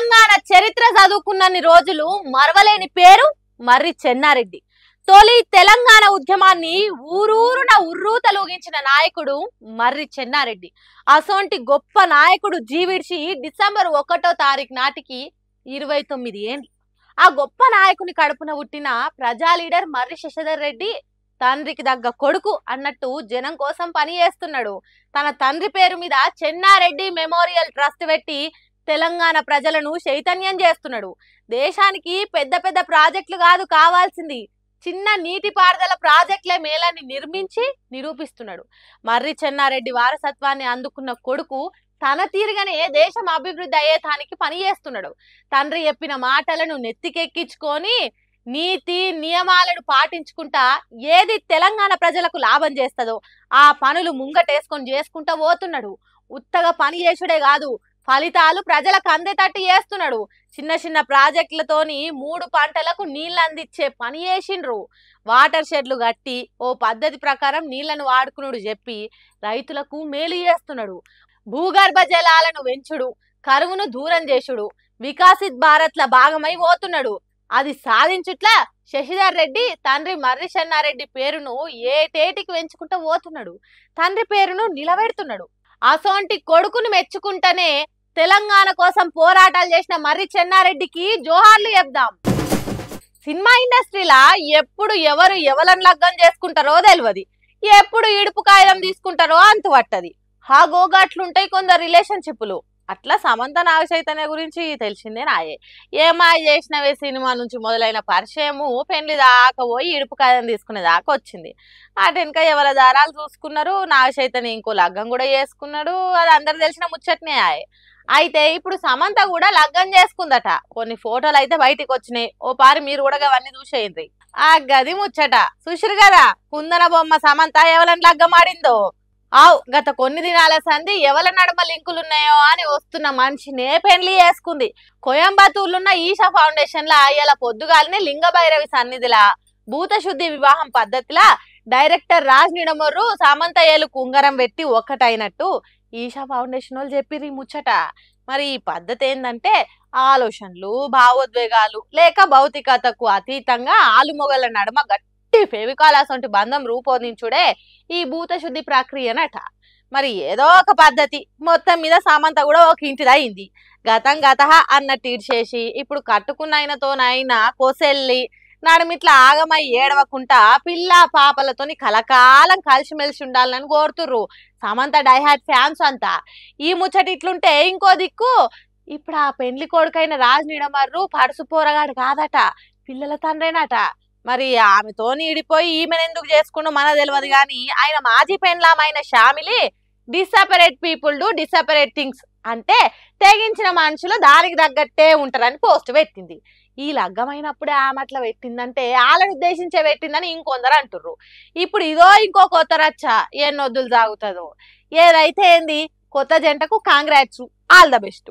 తెలంగాణ చరిత్ర చదువుకున్నన్ని రోజులు మరవలేని పేరు మర్రి చెన్నారెడ్డి. తొలి తెలంగాణ ఉద్యమాన్ని ఊరూరున ఉర్రూతలూగించిన నాయకుడు మర్రి చెన్నారెడ్డి. అసోంటి గొప్ప నాయకుడు జీవిడిచి డిసెంబర్ 1వ తారీఖు నాటికి 29 ఏండ్లు. ఆ గొప్ప నాయకుని కడుపున పుట్టిన ప్రజా లీడర్ మర్రి శశిధర్ రెడ్డి తండ్రికి దగ్గ కొడుకు అన్నట్టు జనం కోసం పని చేస్తున్నాడు. తన తండ్రి పేరు మీద చెన్నారెడ్డి మెమోరియల్ ట్రస్ట్ పెట్టి తెలంగాణ ప్రజలను చైతన్యం చేస్తున్నాడు. దేశానికి పెద్ద పెద్ద ప్రాజెక్టులు కాదు కావాల్సింది, చిన్న నీటిపారుదల ప్రాజెక్టుల మేళాన్ని నిర్మించి నిరూపిస్తున్నాడు. మర్రి చెన్నారెడ్డి వారసత్వాన్ని అందుకున్న కొడుకు తన తీరుగానే దేశం అభివృద్ధి అయ్యేతానికి పని చేస్తున్నాడు. తండ్రి చెప్పిన మాటలను నెత్తికెక్కించుకొని నీతి నియమాలను పాటించుకుంటా ఏది తెలంగాణ ప్రజలకు లాభం చేస్తుందో ఆ పనులు ముంగటేసుకొని చేసుకుంటా పోతున్నాడు. ఉత్తగా పని చేసుడే కాదు, ఫలితాలు ప్రజలకు అందేటట్టు చేస్తున్నాడు. చిన్న చిన్న ప్రాజెక్టులతోని 3 పంటలకు నీళ్లు అందించే పని చేసిండ్రు. వాటర్ షెడ్లు కట్టి ఓ పద్ధతి ప్రకారం నీళ్లను వాడుకునుడు చెప్పి రైతులకు మేలు చేస్తున్నాడు. భూగర్భ జలాలను పెంచుడు, కరువును దూరం చేసుడు, వికాసిత్ భారత్ ల భాగమై పోతున్నాడు. అది సాధించుట్లా శశిధర్ రెడ్డి తండ్రి మర్రి చెన్నారెడ్డి పేరును ఏటేటికి పెంచుకుంటూ పోతున్నాడు. తండ్రి పేరును నిలబెడుతున్నాడు. అసోంటి కొడుకును మెచ్చుకుంటేనే తెలంగాణ కోసం పోరాటాలు చేసిన మర్రి చెన్నారెడ్డికి జోహార్లు చెప్దాం. సినిమా ఇండస్ట్రీలా ఎప్పుడు ఎవరు ఎవలను లగ్గం చేసుకుంటారో తెలియదు, ఎప్పుడు ఇడుపు కాగితం తీసుకుంటారో అంతు పట్టది. హా గోగాట్లుంటాయి కొందరు రిలేషన్షిప్లు. అట్లా సమంత నాగచైతన్య గురించి తెలిసిందే నాయే. ఏమాయ చేసినవే సినిమా నుంచి మొదలైన పరిచయము పెళ్లి దాకా పోయి ఇడుపు కాగితం తీసుకునే దాకా వచ్చింది. అటెనక ఎవరి దారాలు చూసుకున్నారు, నాగచైతన్య ఇంకో లగ్గం కూడా చేసుకున్నాడు. అది అందరు తెలిసిన ముచ్చట్నే ఆయే. అయితే ఇప్పుడు సమంత కూడా లగ్గం చేసుకుందట. కొన్ని ఫోటోలు అయితే బయటికి వచ్చినాయి. ఓ పారి మీరు కూడా అవన్నీ చూసేయండి. ఆ గది ముచ్చట చూసిరు కదా, కుందన బొమ్మ సమంత ఎవలని లగ్గం ఆడిందో. గత కొన్ని దినాల సంది ఎవల నడమ లింకులున్నాయో అని వస్తున్న మనిషినే పెళ్లి చేసుకుంది. కోయంబత్తూర్లున్న ఈషా ఫౌండేషన్ లా ఇలా పొద్దుగాలనే లింగభైరవి సన్నిధిలా భూత శుద్ధి వివాహం పద్ధతిలా డైరెక్టర్ రాజ్ నిడమొర్రు సమంత ఏలుకు ఉంగరం పెట్టి ఒక్కటైనట్టు ఈషా ఫౌండేషన్ వాళ్ళు చెప్పిర్రు ముచ్చట. మరి ఈ పద్ధతి ఏంటంటే ఆలోచనలు, భావోద్వేగాలు లేక భౌతికతకు అతీతంగా ఆలుమొగల నడమ గట్టి ఫెవికాలాసొంటి బంధం రూపొందించుడే ఈ భూత శుద్ధి ప్రక్రియనట. మరి ఏదో ఒక పద్ధతి మొత్తం మీద సమంత కూడా ఒక ఇంటిది అయింది. గతం గత అన్నట్టు ఇడిచేసి ఇప్పుడు కట్టుకున్న ఆయనతోనైనా కొసెల్లి నడుమిట్లా ఆగమై ఏడవకుండా పిల్ల పాపలతోని కలకాలం కలిసిమెలిసి ఉండాలని కోరుతుర్రు సమంత డైహార్ట్ ఫ్యాన్స్ అంతా. ఈ ముచ్చట ఇట్లుంటే ఇంకో దిక్కు ఇప్పుడు ఆ పెండ్లి కొడుకైన రాజ్ నిడమర్రు పడుసు పోరగాడు కాదట, పిల్లల తండ్రేనట. మరి ఆమెతోని ఇడిపోయి ఈమెను ఎందుకు చేసుకుంటూ మన తెలియదు కానీ ఆయన మాజీ పెండ్లామైన షామిలి డిసపరేట్ పీపుల్ డూ డిసపరేట్ థింగ్స్ అంటే తెగించిన మనుషులు దానికి తగ్గట్టే ఉంటారని పోస్ట్ పెట్టింది. ఈ లగ్గమైనప్పుడే ఆమె అట్లా పెట్టిందంటే వాళ్ళని ఉద్దేశించే పెట్టిందని ఇంకొందరు అంటుర్రు. ఇప్పుడు ఇదో ఇంకో కొత్త రచ్చ ఎన్నొద్దులు సాగుతుందో. ఏదైతే ఏంది, కొత్త జంటకు కాంగ్రాట్స్, ఆల్ ద బెస్ట్.